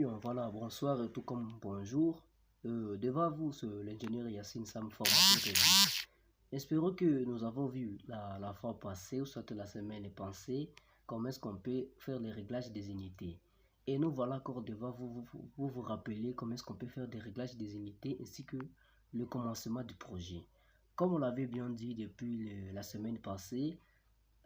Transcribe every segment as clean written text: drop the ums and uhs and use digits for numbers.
bien, voilà, bonsoir et tout comme bonjour. Devant vous, l'ingénieur Yacine Sam, formation technique. Espérons que nous avons vu la fois passée, ou soit la semaine passée, comment est-ce qu'on peut faire les réglages des unités. Et nous voilà encore devant vous rappeler comment est-ce qu'on peut faire des réglages des unités ainsi que le commencement du projet. Comme on l'avait bien dit depuis la semaine passée,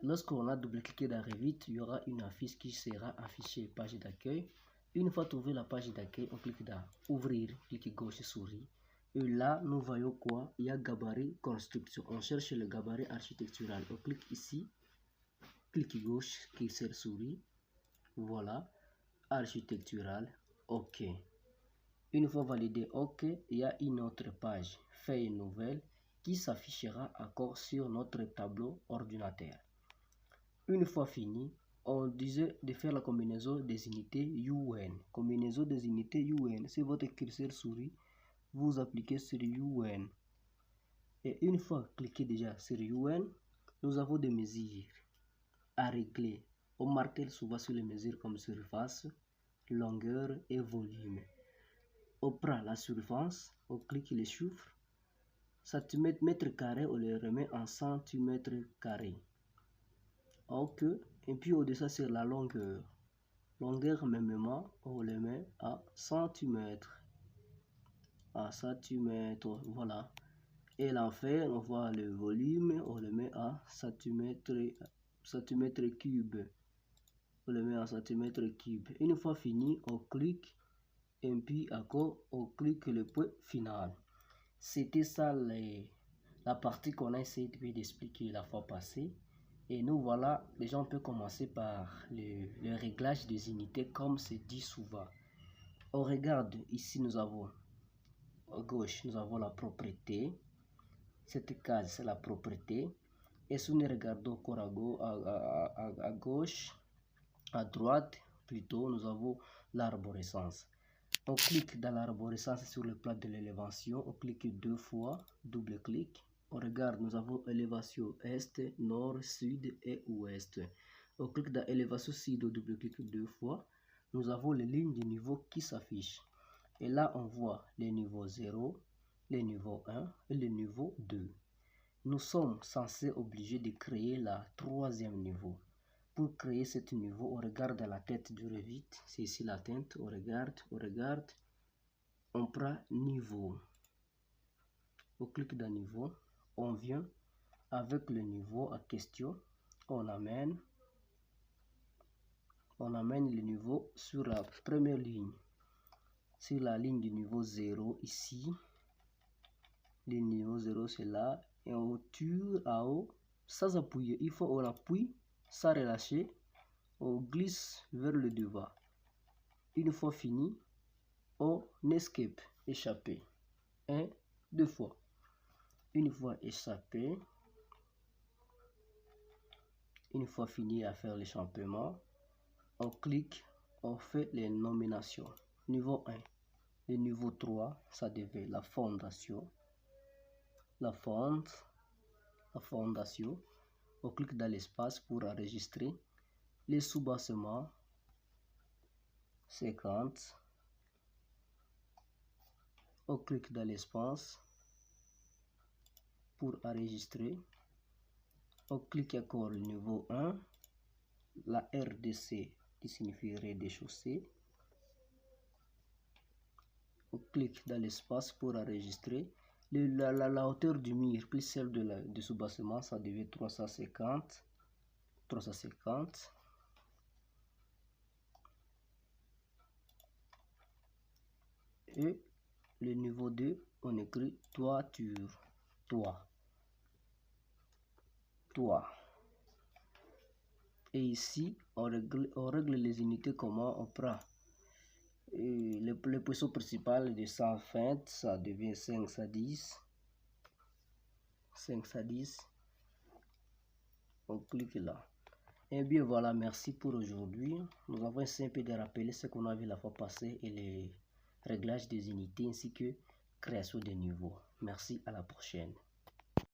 lorsqu'on a double-cliqué dans Revit, il y aura une affiche qui sera affichée page d'accueil. Une fois trouvé la page d'accueil, on clique dans ouvrir, clic gauche souris. Et là, nous voyons quoi? Il y a gabarit construction. On cherche le gabarit architectural. On clique ici, clic gauche, curseur souris. Voilà, architectural. OK. Une fois validé OK, il y a une autre page, feuille nouvelle, qui s'affichera encore sur notre tableau ordinateur. Une fois fini, on disait de faire la combinaison des unités UN. Combinaison des unités UN. Si votre curseur souris, vous appliquez sur UN. Et une fois cliqué déjà sur UN, nous avons des mesures à régler. On martèle souvent sur les mesures comme surface, longueur et volume. On prend la surface, on clique les chiffres. Centimètres, mètres carrés, on les remet en centimètres carrés. OK. Et puis au-dessus sur la longueur. Longueur mêmement, on le met à centimètres. À centimètres, voilà. Et l'enfer, on voit le volume, on le met à centimètres cubes. On le met en centimètres cubes. Une fois fini, on clique et puis encore, on clique le point final. C'était ça la partie qu'on a essayé d'expliquer la fois passée. Et nous voilà, déjà on peut commencer par le réglage des unités comme c'est dit souvent. On regarde ici, nous avons à gauche, nous avons la propriété. Cette case, c'est la propriété. Et si nous regardons encore à gauche, à droite, plutôt, nous avons l'arborescence. On clique dans l'arborescence sur le plan de l'élévation. On clique deux fois, double-clic. On regarde, nous avons élévation est, nord, sud et ouest. On clique dans élévation sud, on double-clique deux fois. Nous avons les lignes du niveau qui s'affichent. Et là, on voit les niveaux 0, les niveaux 1 et le niveau 2. Nous sommes censés obligés de créer la troisième niveau. Pour créer ce niveau, on regarde la tête du Revit. C'est ici la tête. On regarde. On prend niveau. On clique dans niveau. On vient avec le niveau à question. On amène le niveau sur la première ligne. Sur la ligne du niveau 0 ici. Le niveau 0 c'est là. Et on tire à haut sans appuyer. Il faut on appuie sans relâcher. On glisse vers le devant. Une fois fini, on escape, échapper. 1, 2 fois. Une fois échappé, une fois fini à faire l'échappement, on clique, on fait les nominations. Niveau 1. Le niveau 3, ça devait la fondation. La fondation. On clique dans l'espace pour enregistrer. Les soubassements 50. On clique dans l'espace pour enregistrer. On clique encore le niveau 1. La RDC qui signifie rez-de-chaussée. On clique dans l'espace pour enregistrer. La hauteur du mur plus celle de soubassement, ça devient 350. 350. Et le niveau 2, on écrit toiture. Toit. Et ici, on règle les unités comment on prend. Le poisson principal de 120, ça devient 5 à 10. 5 à 10. On clique là. Et bien voilà, merci pour aujourd'hui. Nous avons essayé un peu de rappeler ce qu'on a vu la fois passée et les réglages des unités ainsi que création des niveaux. Merci, à la prochaine.